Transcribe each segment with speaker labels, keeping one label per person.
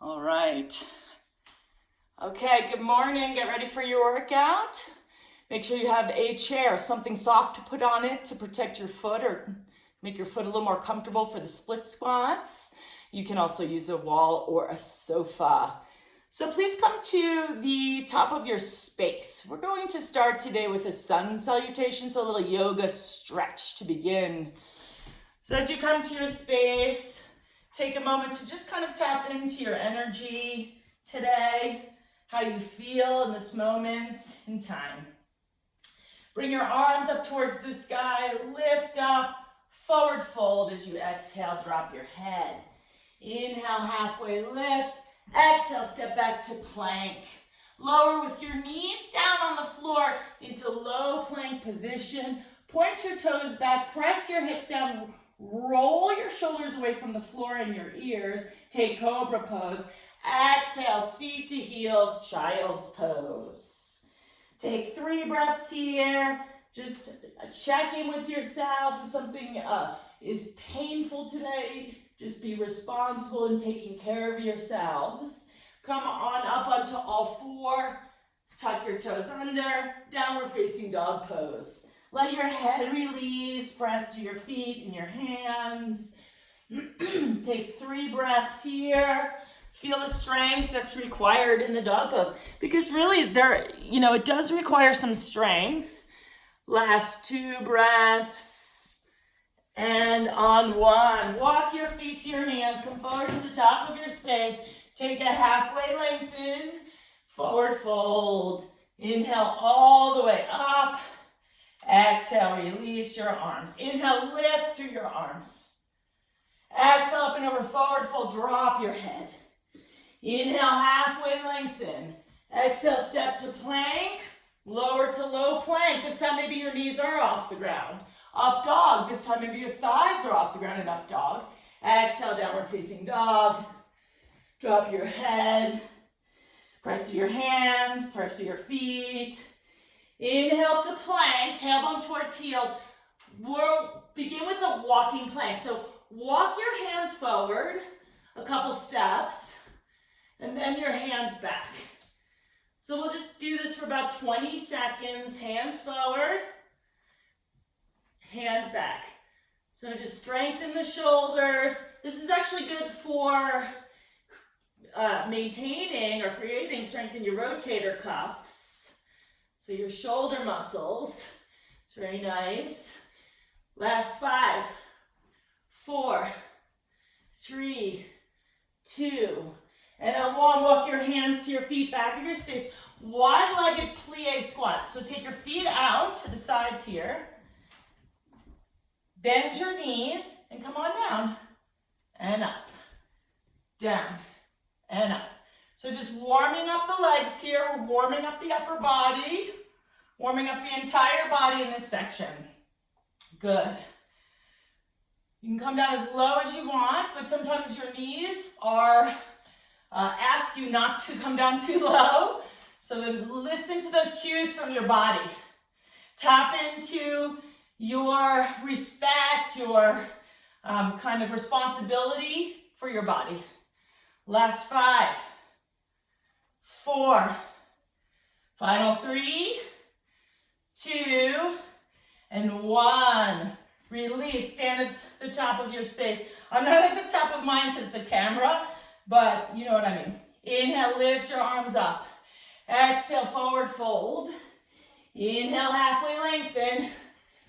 Speaker 1: All right. Okay, good morning. Get ready for your workout. Make sure you have a chair, something soft to put on it to protect your foot or make your foot a little more comfortable for the split squats. You can also use a wall or a sofa. So please come to the top of your space. We're going to start today with a sun salutation, so a little yoga stretch to begin. So as you come to your space, take a moment to just kind of tap into your energy today, how you feel in this moment in time. Bring your arms up towards the sky, lift up, forward fold as you exhale, drop your head. Inhale, halfway lift, exhale, step back to plank. Lower with your knees down on the floor into low plank position. Point your toes back, press your hips down, roll your shoulders away from the floor and your ears. Take cobra pose. Exhale, seat to heels, child's pose. Take 3 breaths here. Just check in with yourself. If something is painful today, just be responsible in taking care of yourselves. Come on up onto all 4. Tuck your toes under. Downward facing dog pose. Let your head release. Press to your feet and your hands. Take 3 breaths here. Feel the strength that's required in the dog pose. Because really, it does require some strength. Last 2 breaths. And on 1. Walk your feet to your hands. Come forward to the top of your space. Take a halfway lengthen. Forward fold. Inhale all the way up. Exhale, release your arms. Inhale, lift through your arms. Exhale, up and over, forward fold, drop your head. Inhale, halfway lengthen. Exhale, step to plank, lower to low plank. This time maybe your knees are off the ground. Up dog, this time maybe your thighs are off the ground and up dog. Exhale, downward facing dog. Drop your head. Press to your hands, press to your feet. Inhale to plank, tailbone towards heels. We'll begin with a walking plank. So walk your hands forward a couple steps and then your hands back. So we'll just do this for about 20 seconds. Hands forward, hands back. So just strengthen the shoulders. This is actually good for maintaining or creating strength in your rotator cuffs. So your shoulder muscles, it's very nice. Last 5, 4, 3, 2, and on 1, walk your hands to your feet, back of your space. Wide-legged plie squats. So take your feet out to the sides here. Bend your knees and come on down and up, down and up. So just warming up the legs here, we're warming up the upper body, warming up the entire body in this section. Good. You can come down as low as you want, but sometimes your knees ask you not to come down too low. So then listen to those cues from your body. Tap into your respect, your kind of responsibility for your body. Last 5. 4, final 3, 2, and 1. Release, stand at the top of your space. I'm not at the top of mine because the camera, but you know what I mean. Inhale, lift your arms up. Exhale, forward fold. Inhale, halfway lengthen.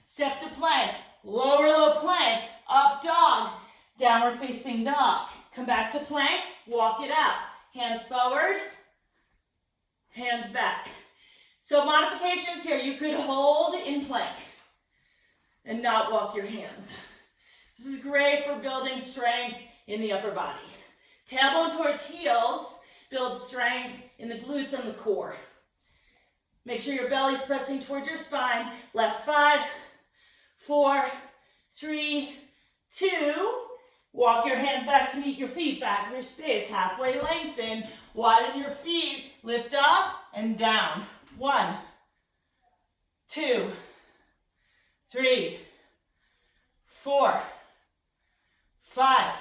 Speaker 1: Step to plank, lower low plank, up dog, downward facing dog. Come back to plank, walk it out. Hands forward. Hands back. So modifications here. You could hold in plank and not walk your hands. This is great for building strength in the upper body. Tailbone towards heels builds strength in the glutes and the core. Make sure your belly's pressing towards your spine. Last 5, 4, 3, 2. Walk your hands back to meet your feet, back of your space, halfway lengthen, widen your feet, lift up and down. 1, 2, 3, 4, 5,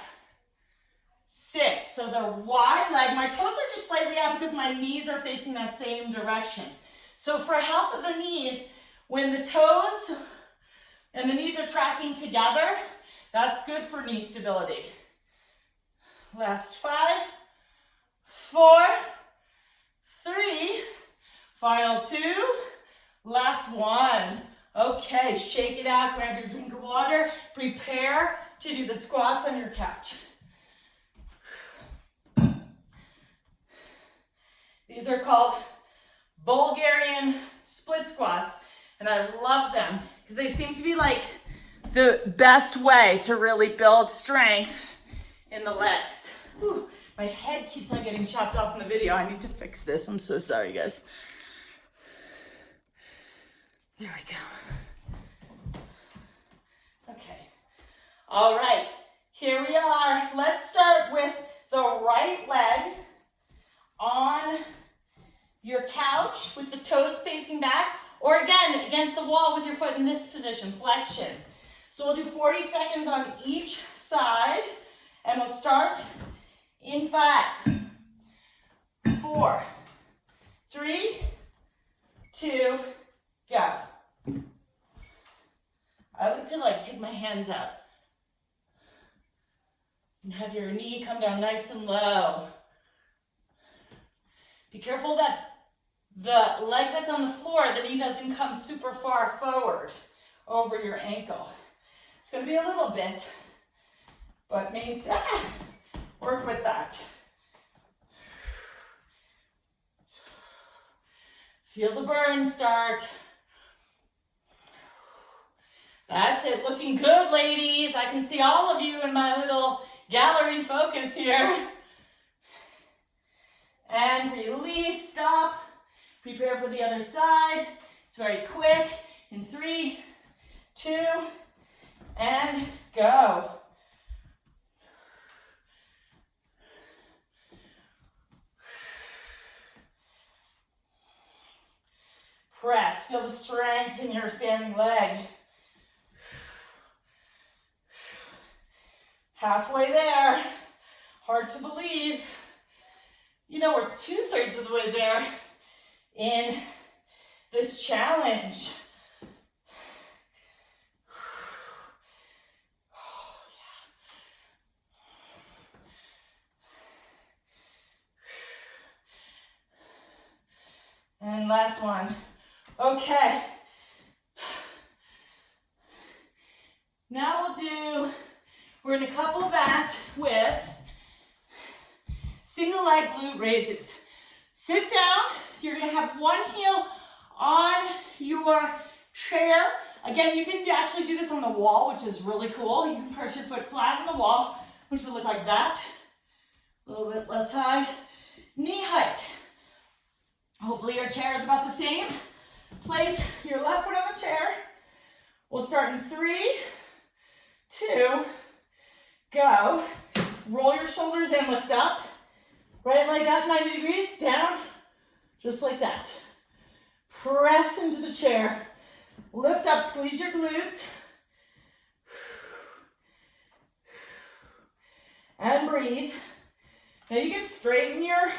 Speaker 1: 6. So they're wide leg. My toes are just slightly out because my knees are facing that same direction. So for health of the knees, when the toes and the knees are tracking together, that's good for knee stability. Last 5, 4, 3, final 2, last 1. Okay, shake it out, grab your drink of water, prepare to do the squats on your couch. These are called Bulgarian split squats, and I love them because they seem to be like the best way to really build strength in the legs. Whew, my head keeps on getting chopped off in the video. I need to fix this. I'm so sorry, guys. There we go. Okay. All right. Here we are. Let's start with the right leg on your couch with the toes facing back, or again, against the wall with your foot in this position, flexion. So we'll do 40 seconds on each side, and we'll start in 5, 4, 3, 2, go. I like to take my hands out and have your knee come down nice and low. Be careful that the leg that's on the floor, the knee doesn't come super far forward over your ankle. It's going to be a little bit, but maybe work with that. Feel the burn start. That's it. Looking good, ladies. I can see all of you in my little gallery focus here. And release, stop. Prepare for the other side. It's very quick. In 3, 2, and go. Press. Feel the strength in your standing leg. Halfway there. Hard to believe. You know, we're 2/3 of the way there in this challenge. And last one. Okay. Now we're gonna couple that with single leg glute raises. Sit down. You're gonna have one heel on your chair. Again, you can actually do this on the wall, which is really cool. You can press your foot flat on the wall, which would look like that. A little bit less high. Knee height. Hopefully your chair is about the same. Place your left foot on the chair. We'll start in 3, 2, go. Roll your shoulders and lift up. Right leg up 90 degrees, down, just like that. Press into the chair. Lift up, squeeze your glutes. And breathe. Now you can straighten your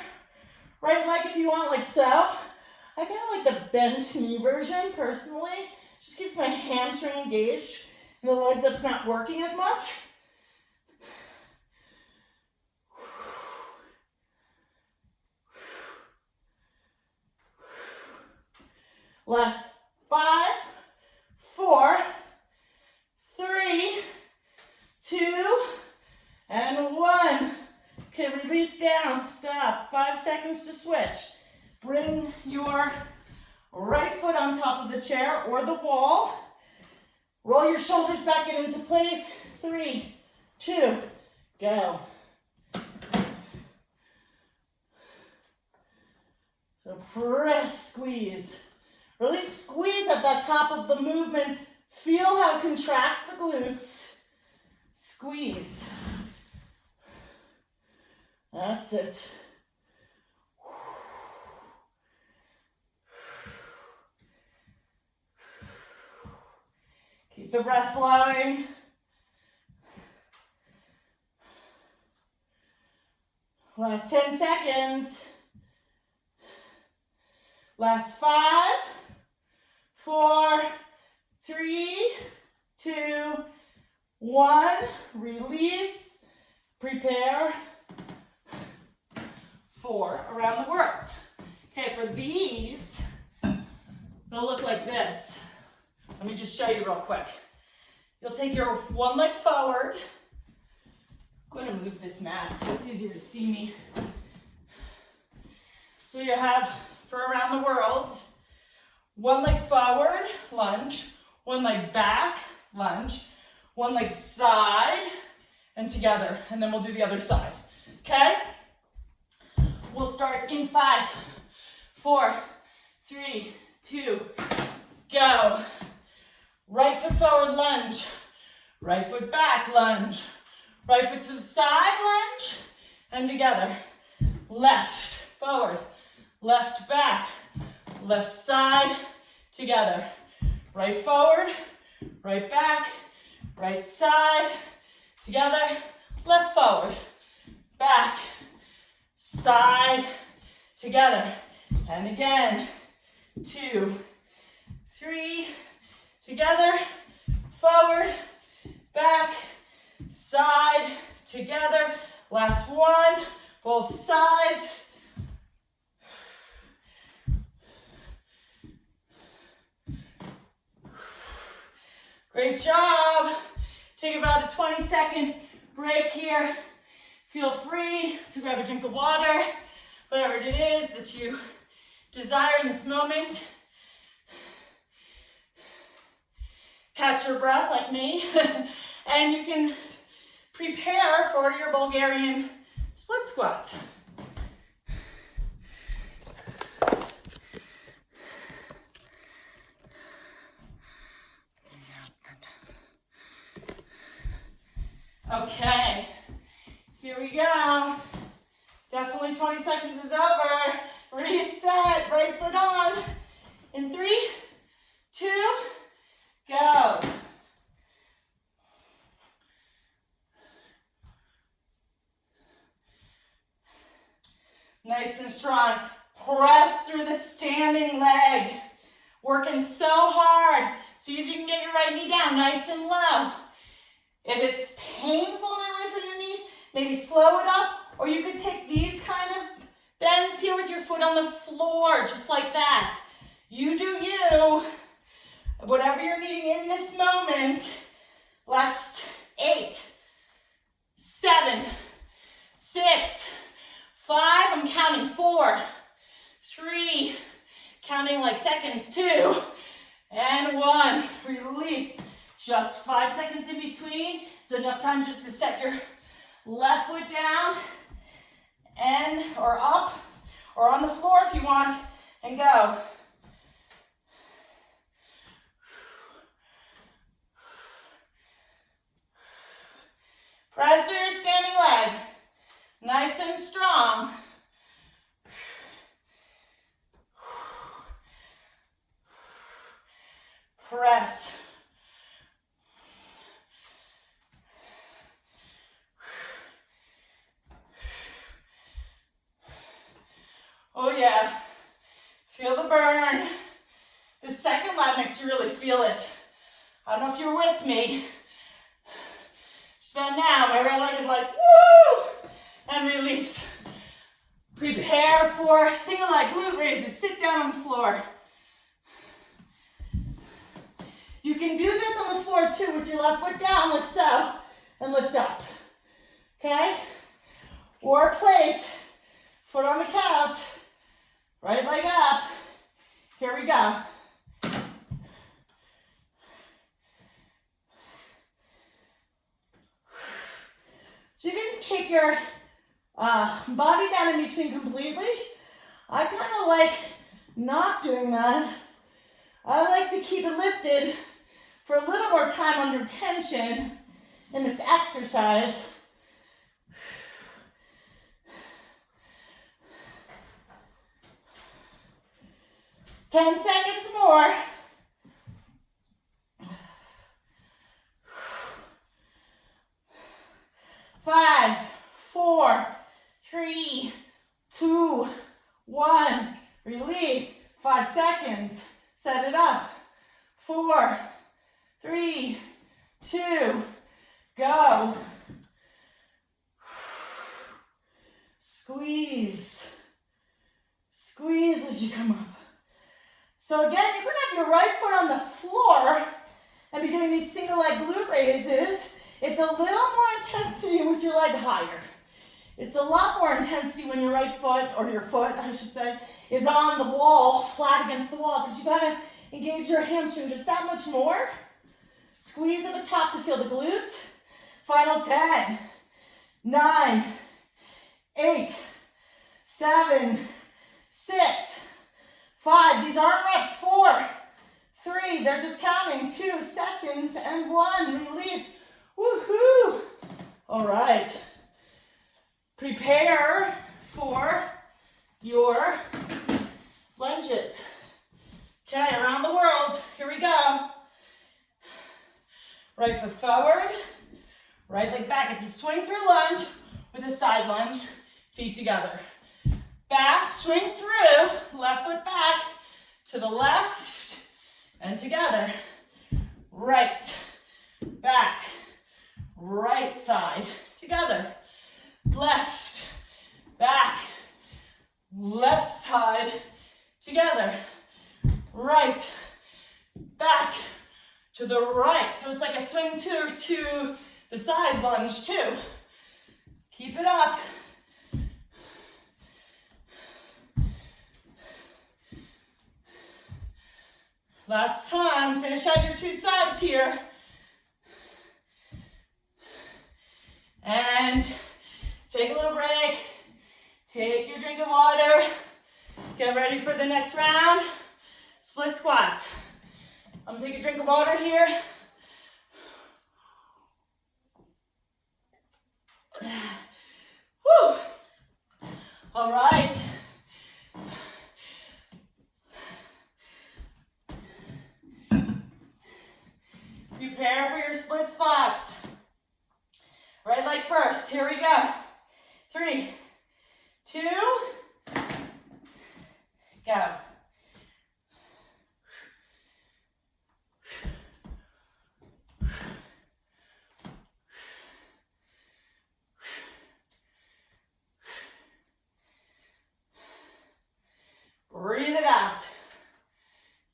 Speaker 1: right leg if you want, like so. I kind of like the bent knee version, personally. Just keeps my hamstring engaged in the leg that's not working as much. Last 5, 4, 3, 2, and 1. Okay, release down, stop. 5 seconds to switch. Bring your right foot on top of the chair or the wall. Roll your shoulders back and into place. 3, 2, go. So press, squeeze. Really squeeze at the top of the movement. Feel how it contracts the glutes. Squeeze. That's it. Keep the breath flowing. Last 10 seconds. Last 5, 4, 3, 2, 1. Release. Prepare for around the world. Okay, for these, they'll look like this. Let me just show you real quick. You'll take your one leg forward. I'm going to move this mat so it's easier to see me. So you have, for around the world, one leg forward, lunge, one leg back, lunge, one leg side, and together. And then we'll do the other side. Okay? We'll start in 5, 4, 3, 2, go. Right foot forward, lunge. Right foot back, lunge. Right foot to the side, lunge. And together. Left, forward. Left back. Left side, together. Right forward. Right back. Right side, together. Left forward. Back. Side, together. And again. 2, 3, together, forward, back, side, together. Last one, both sides. Great job. Take about a 20-second break here. Feel free to grab a drink of water, whatever it is that you desire in this moment. Catch your breath like me, and you can prepare for your Bulgarian split squats. Okay, here we go. Definitely 20 seconds is over. Reset, right foot on. In 3, 2, go. Nice and strong. Press through the standing leg. Working so hard. See if you can get your right knee down nice and low. If it's painful in for your knees, maybe slow it up, or you could take these kind of bends here with your foot on the floor, just like that. You do you. Whatever you're needing in this moment. Last 8, 7, 6, 5, I'm counting 4, 3, counting like seconds, 2, and 1. Release. Just 5 seconds in between. It's enough time just to set your left foot down and or up or on the floor if you want, and go. Press through your standing leg. Nice and strong. Press. Oh yeah, feel the burn. The second leg makes you really feel it. I don't know if you're with me. Just about now, my right leg is like, woo! And release. Prepare for single leg glute raises. Sit down on the floor. You can do this on the floor too with your left foot down like so and lift up. Okay? Or place, foot on the couch, right leg up. Here we go. So you can take your body down in between completely. I kind of like not doing that. I like to keep it lifted for a little more time under tension in this exercise. Ten seconds more. 5, 4, 3, 2, 1, release, 5 seconds, set it up, 4, 3, 2, go. Squeeze, squeeze as you come up. So again, you're gonna have your right foot on the floor and be doing these single leg glute raises. It's a little more intensity with your leg higher. It's a lot more intensity when your right foot, or your foot, I should say, is on the wall, flat against the wall, because you gotta engage your hamstring just that much more. Squeeze at the top to feel the glutes. Final 10, 9, 8, 7, 6, 5. These aren't reps. 4, 3. They're just counting. 2 seconds and 1. Release. Woohoo! All right. Prepare for your lunges. Okay, around the world. Here we go. Right foot forward. Right leg back. It's a swing through lunge with a side lunge. Feet together. Back, swing through, left foot back, to the left, and together. Right, back, right side, together. Left, back, left side, together. Right, back, to the right. So it's like a swing to the side lunge too. Keep it up. Last time, finish out your 2 sides here. And take a little break. Take your drink of water. Get ready for the next round. Split squats. I'm gonna take a drink of water here. Woo! All right. Prepare for your split squats. Right leg first. Here we go. 3, 2, go. Breathe it out.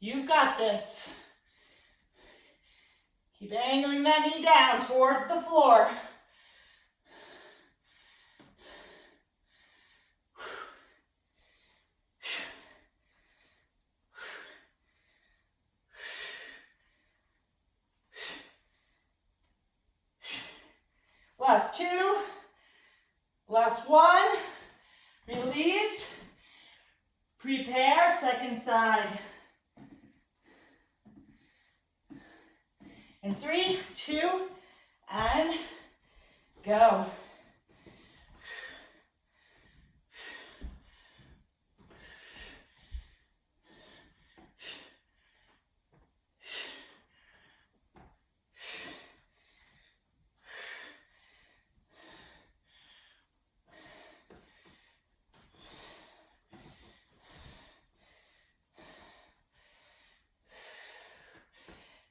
Speaker 1: You've got this. Keep angling that knee down towards the floor. Last 2. Last 1. Release. Prepare, second side. In 3, 2, and go.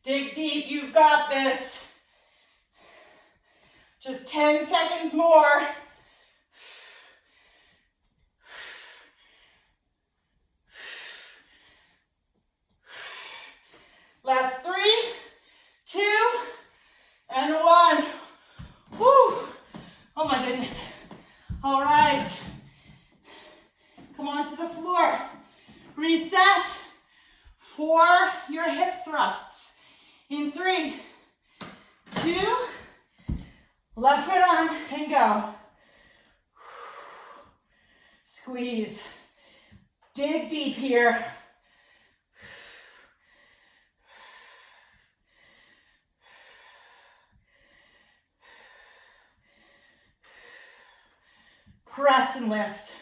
Speaker 1: Dig deep, you've got this. Just 10 seconds more. Last 3, 2, and 1. Whew. Oh my goodness. All right. Come on to the floor. Reset for your hip thrusts. In 3, 2, left foot on, and go. Squeeze. Dig deep here. Press and lift.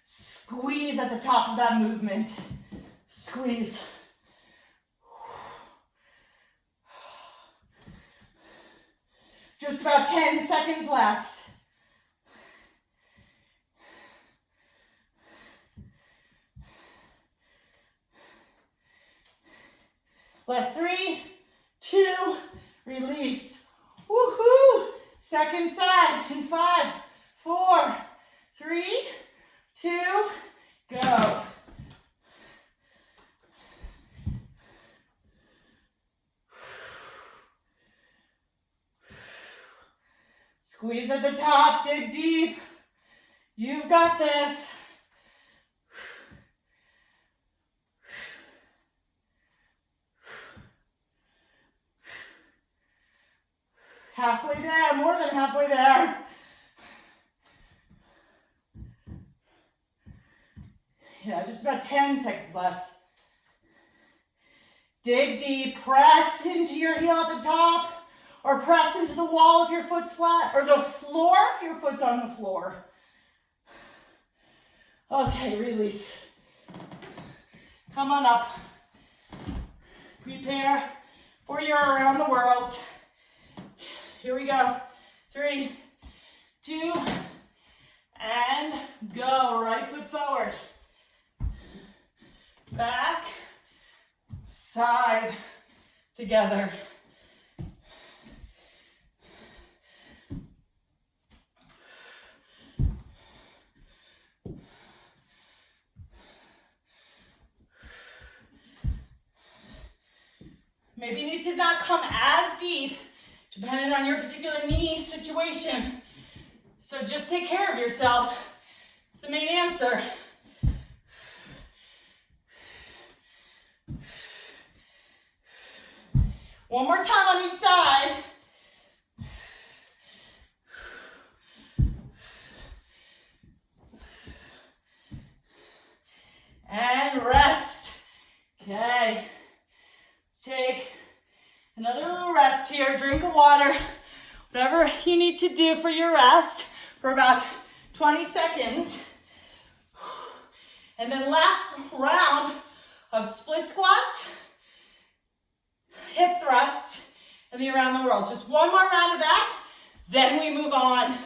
Speaker 1: Squeeze at the top of that movement. Squeeze. Just about 10 seconds left. Last 3, 2, release. Woohoo! Second side in 5, 4, 3, 2, go. Squeeze at the top, dig deep. You've got this. Halfway there, more than halfway there. Yeah, just about 10 seconds left. Dig deep, press into your heel at the top, or press into the wall if your foot's flat, or the floor if your foot's on the floor. Okay, release. Come on up. Prepare for your around the world. Here we go. 3, 2, and go. Right foot forward. Back, side, together. Maybe you need to not come as deep, depending on your particular knee situation. So just take care of yourselves. It's the main answer. One more time on each side. And rest. Okay. Let's take another little rest here. Drink of water. Whatever you need to do for your rest for about 20 seconds. And then last round of split squats, hip thrusts, and the around the world. Just one more round of that, then we move on.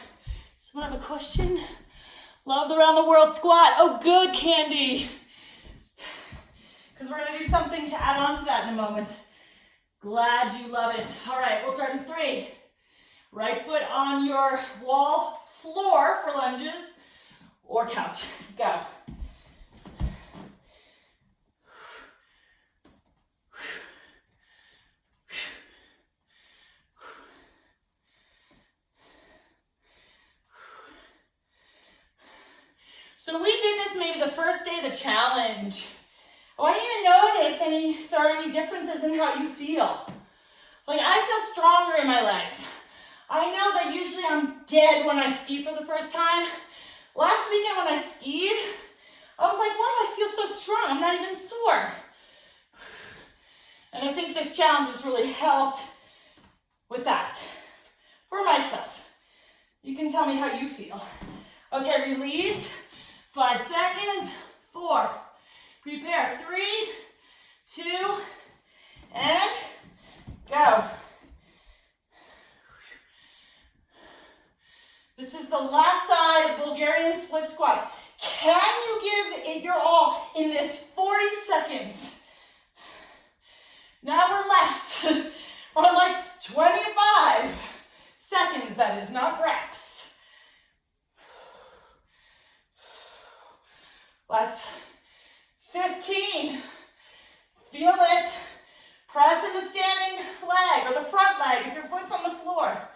Speaker 1: Someone have a question? Love the around the world squat. Oh, good, Candy. Because we're gonna do something to add on to that in a moment. Glad you love it. All right, we'll start in 3. Right foot on your wall floor for lunges or couch. Go. So we did this maybe the first day of the challenge. I want you to notice if there are any differences in how you feel. Like, I feel stronger in my legs. I know that usually I'm dead when I ski for the first time. Last weekend when I skied, I was like, why do I feel so strong? I'm not even sore. And I think this challenge has really helped with that for myself. You can tell me how you feel. Okay, release. 5 seconds. 4. Prepare. 3, 2, and go. This is the last side of Bulgarian split squats. Can you give it your all in this 40 seconds? Now we're less. We're on like 25 seconds, that is, not reps. Last 15. Feel it. Press in the standing leg or the front leg if your foot's on the floor.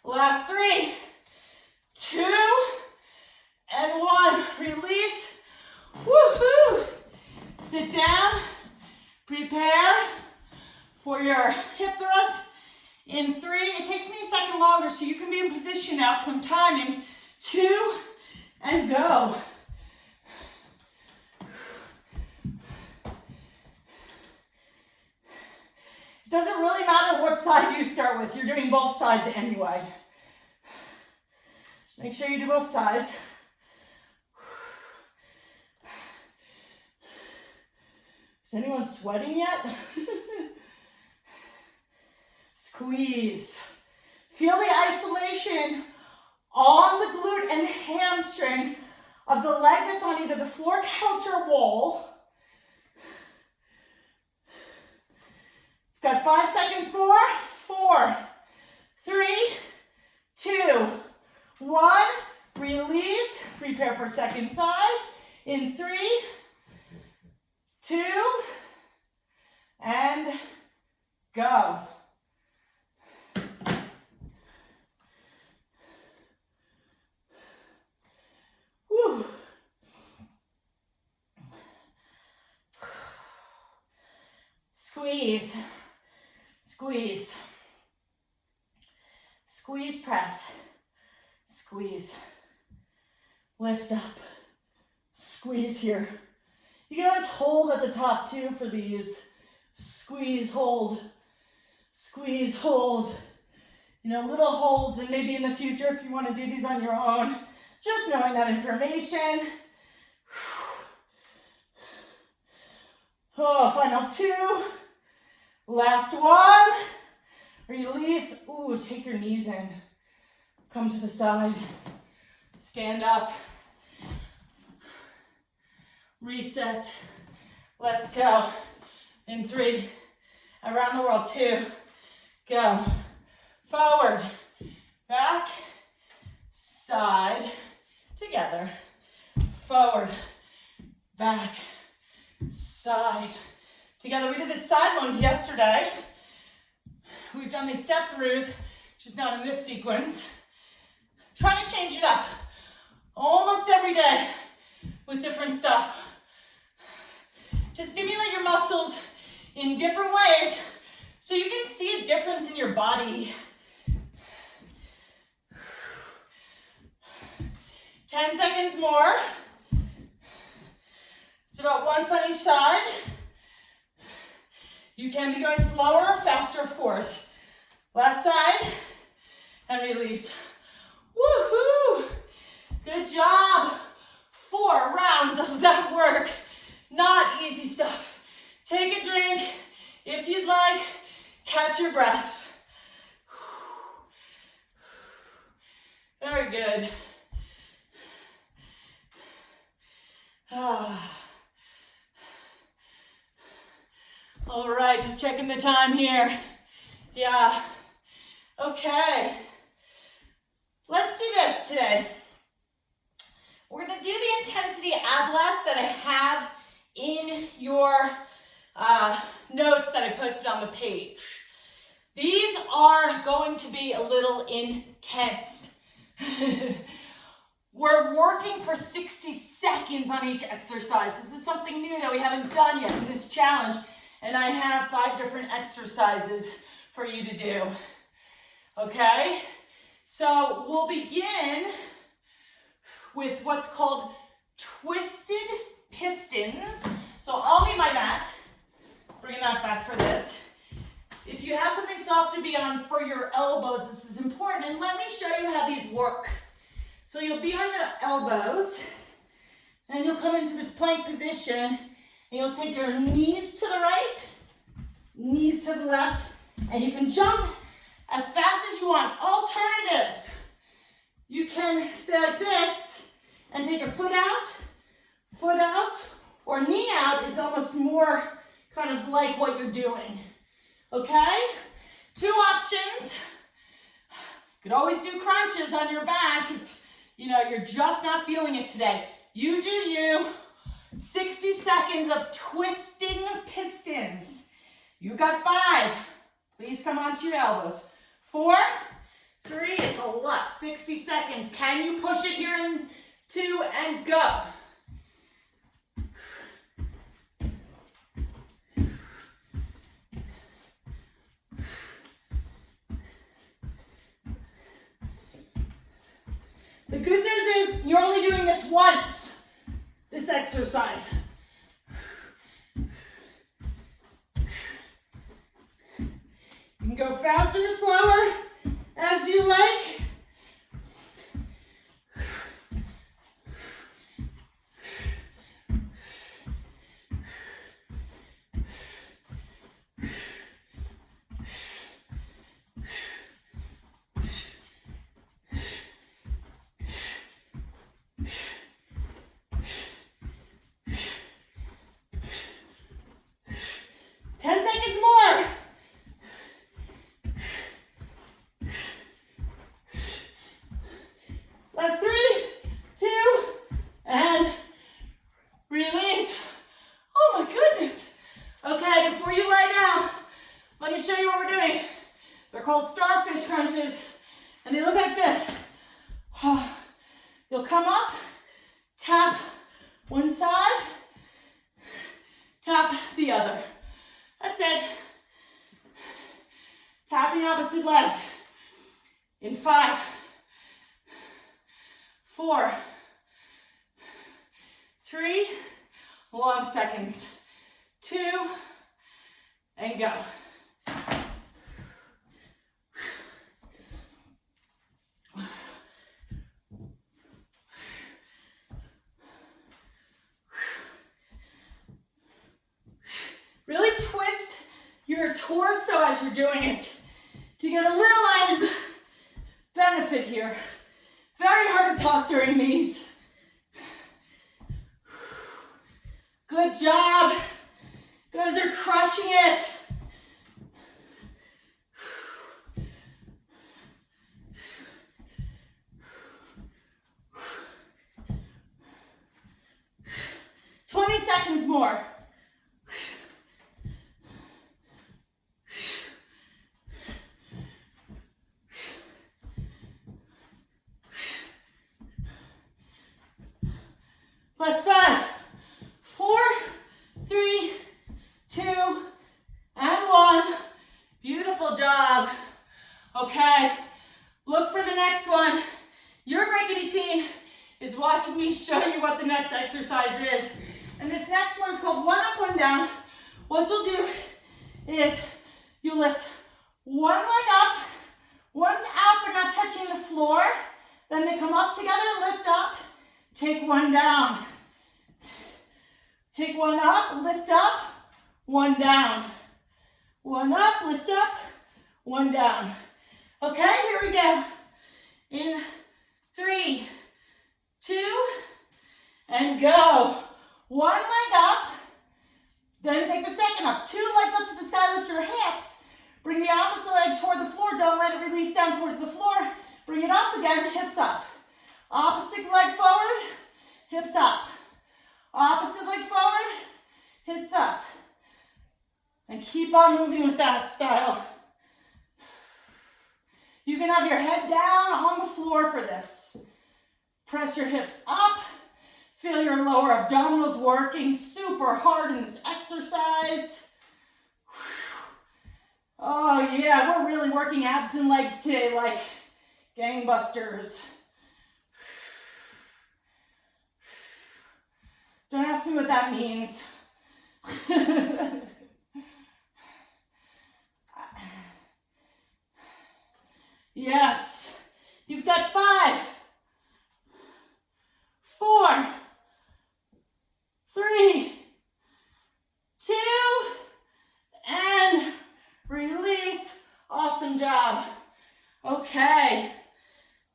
Speaker 1: Last 3, 2, and 1. Release. Woohoo! Sit down. Prepare for your hip thrust. In 3, it takes me a second longer, so you can be in position now because I'm timing. 2, and go. It doesn't really matter what side you start with. You're doing both sides anyway. Just make sure you do both sides. Is anyone sweating yet? Squeeze. Feel the isolation on the glute and hamstring of the leg that's on either the floor, couch, or wall. Got 5 seconds more. 4, 3, 2, 1. Release. Prepare for second side. In 3, 2, and go. Whew. Squeeze, squeeze, squeeze, press, squeeze, lift up, squeeze here. You can always hold at the top too for these. Squeeze, hold, squeeze, hold. You know, little holds, and maybe in the future if you want to do these on your own, just knowing that information. Oh, final 2. Last 1. Release. Ooh, take your knees in. Come to the side. Stand up. Reset. Let's go. In 3. Around the world. 2. Go. Forward. Back. Side. Together. Forward. Back. Side. Together. We did the side lunge yesterday. We've done these step throughs, just not in this sequence. Trying to change it up almost every day with different stuff. To stimulate your muscles in different ways so you can see a difference in your body. 10 seconds more. It's about once on each side. You can be going slower or faster, of course. Last side, and release. Woohoo! Good job. 4 rounds of that work. Not easy stuff. Take a drink if you'd like. Catch your breath. Very good. All right, just checking the time here. Yeah. Okay. Let's do this today. We're going to do the intensity ab blast that I have in your notes that I posted on the page. These are going to be a little intense. We're working for 60 seconds on each exercise. This is something new that we haven't done yet in this challenge. And I have 5 different exercises for you to do. Okay? So we'll begin with what's called twisted pistons. So I'll leave my mat. Bringing that back for this. If you have something soft to be on for your elbows, this is important. And let me show you how these work. So you'll be on your elbows, and you'll come into this plank position, and you'll take your knees to the right, knees to the left, and you can jump as fast as you want. Alternatives. You can stay like this and take your foot out, or knee out is almost more kind of like what you're doing. Okay? 2 options. You could always do crunches on your back if you're just not feeling it today. You do you. 60 seconds of twisting pistons. You got 5. Please come onto your elbows. 4, 3, it's a lot. 60 seconds. Can you push it here in 2 and go? The good news is you're only doing this once, this exercise. You can go faster or slower as you like. come up, tap one side, tap the other. That's it. Tapping opposite legs. In 5, 4, 3, long seconds, 2, and go. Really twist your torso as you're doing it to get a little added benefit here. Very hard to talk during these. Good job. You guys are crushing it. Seconds more. Plus 5, 4, 3, 2, and 1. Beautiful job. Okay, look for the next one. Your break in between is watching me show you what the next exercise is. And this next one is called one up, one down. What you'll do is you lift one leg up, one's out but not touching the floor. Then they come up together, lift up, take one down. Take one up, lift up, one down. One up, lift up, one down. Okay, here we go. In 3, 2, and go. One leg up, then take the second up. 2 legs up to the sky, lift your hips. Bring the opposite leg toward the floor. Don't let it release down towards the floor. Bring it up again, hips up. Opposite leg forward, hips up. Opposite leg forward, hips up. And keep on moving with that style. You can have your head down on the floor for this. Press your hips up. Feel your lower abdominals working super hard in this exercise. Oh yeah, we're really working abs and legs today like gangbusters. Don't ask me what that means. Yes, you've got 5, 4, 3, 2, and release. Awesome job. Okay,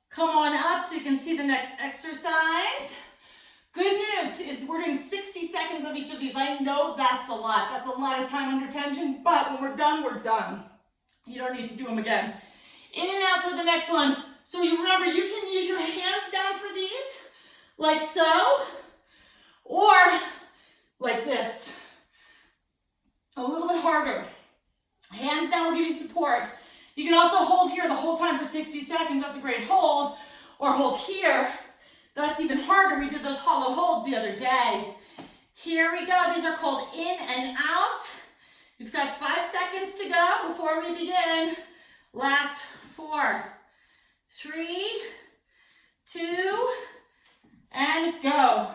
Speaker 1: come on up so you can see the next exercise. Good news is we're doing 60 seconds of each of these. I know that's a lot. That's a lot of time under tension, but when we're done, we're done. You don't need to do them again. In and out to the next one. So you remember, you can use your hands down for these, like so, or like this. A little bit harder. Hands down will give you support. You can also hold here the whole time for 60 seconds. That's a great hold. Or hold here. That's even harder. We did those hollow holds the other day. Here we go. These are called in and out. You've got 5 seconds to go before we begin. Last 4, 3, 2, and go.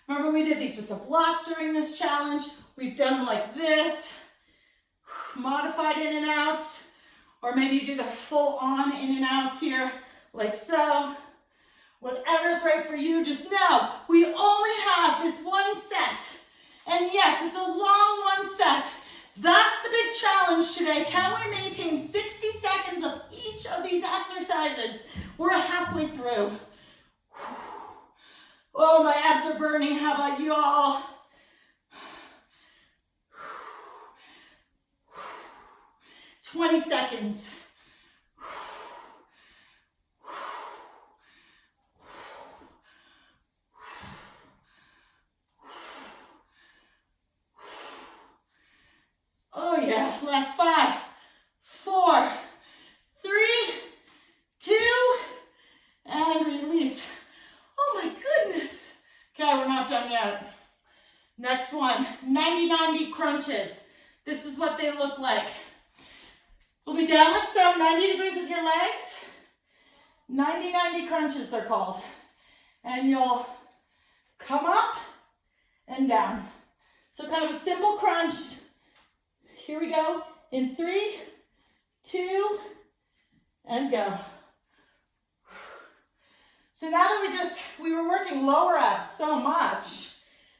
Speaker 1: Remember, we did these with the block during this challenge. We've done them like this, modified in and out, or maybe you do the full on in and outs here, like so. Whatever's right for you, just know we only have this one set. And yes, it's a long one set. That's the big challenge today. Can we maintain 60 seconds of each of these exercises? We're halfway through. Oh, my abs are burning. How about you all? 20 seconds. Oh yeah, last 5, 4, 3, 2, Next one, 90-90 crunches. This is what they look like. We'll be down like so, 90 degrees with your legs. 90-90 crunches, they're called. And you'll come up and down. So kind of a simple crunch. Here we go. In 3, 2, and go. So now that we were working lower abs so much,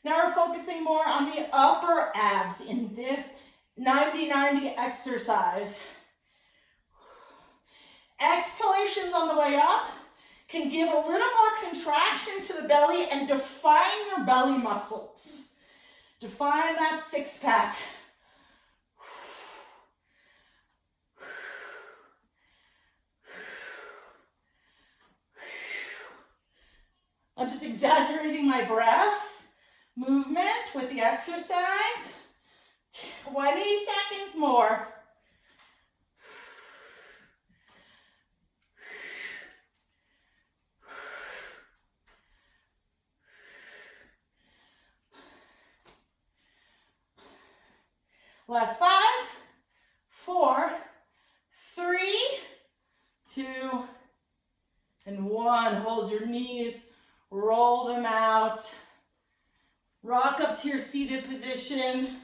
Speaker 1: now we're focusing more on the upper abs in this 90-90 exercise. Exhalations on the way up can give a little more contraction to the belly and define your belly muscles. Define that six-pack. I'm just exaggerating my breath movement with the exercise. 20 seconds more. Last 5, 4, 3, 2, and 1. Hold your knees, roll them out. Rock up to your seated position.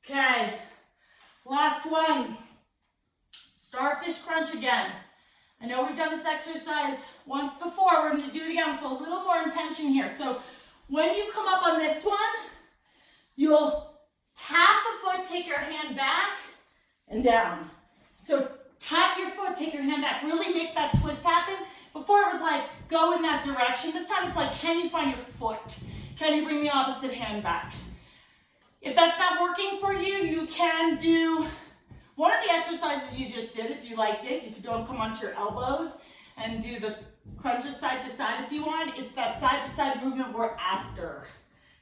Speaker 1: Okay, last one. Starfish crunch again. I know we've done this exercise once before. We're going to do it again with a little more intention here. So when you come up on this one, you'll tap the foot, take your hand back and down. So tap your foot, take your hand back. Really make that twist happen. Before it was like, go in that direction. This time it's like, can you find your foot? Can you bring the opposite hand back? If that's not working for you, you can do one of the exercises you just did if you liked it. You could come onto your elbows and do the crunches side to side if you want. It's that side to side movement we're after.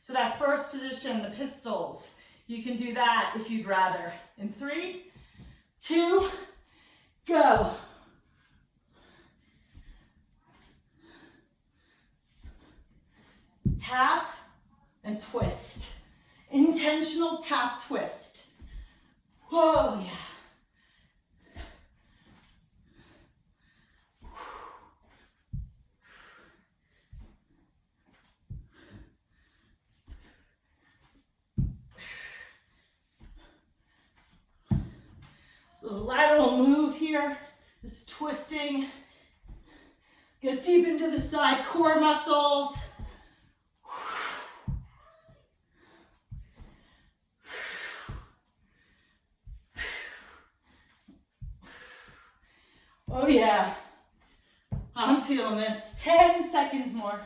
Speaker 1: So that first position, the pistols, you can do that if you'd rather. In 3, 2, go. Tap and twist. Intentional tap twist. Whoa, yeah. So the lateral move here is twisting. Get deep into the side core muscles. Oh yeah, I'm feeling this. 10 seconds more.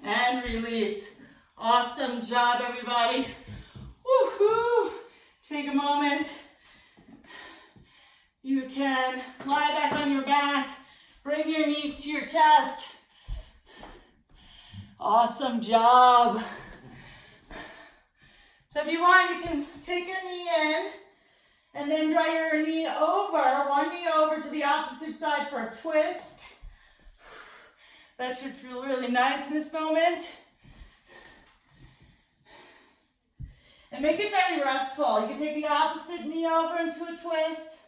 Speaker 1: And release. Awesome job, everybody. Woohoo! Take a moment. You can lie back on your back. Bring your knees to your chest. Awesome job. So if you want, you can take your knee in and then draw your knee over, one knee over to the opposite side for a twist. That should feel really nice in this moment. And make it very restful. You can take the opposite knee over into a twist.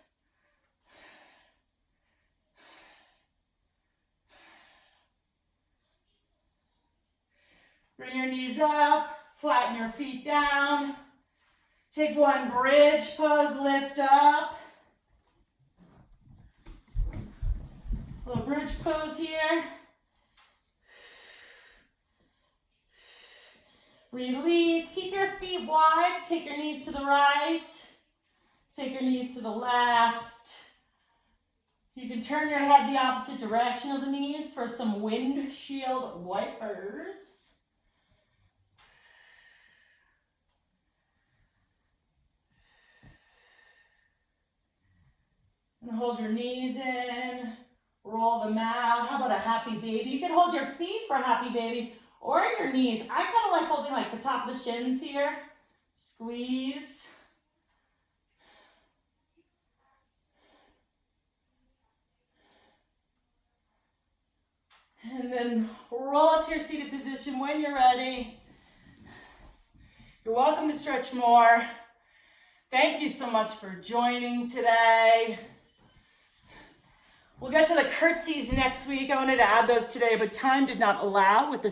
Speaker 1: Bring your knees up, flatten your feet down. Take one bridge pose, lift up. Little bridge pose here. Release, keep your feet wide, take your knees to the right, take your knees to the left. You can turn your head the opposite direction of the knees for some windshield wipers. And hold your knees in, roll them out. How about a happy baby? You can hold your feet for happy baby or your knees. I kind of like holding like the top of the shins here. Squeeze. And then roll up to your seated position when you're ready. You're welcome to stretch more. Thank you so much for joining today. We'll get to the curtsies next week. I wanted to add those today, but time did not allow with the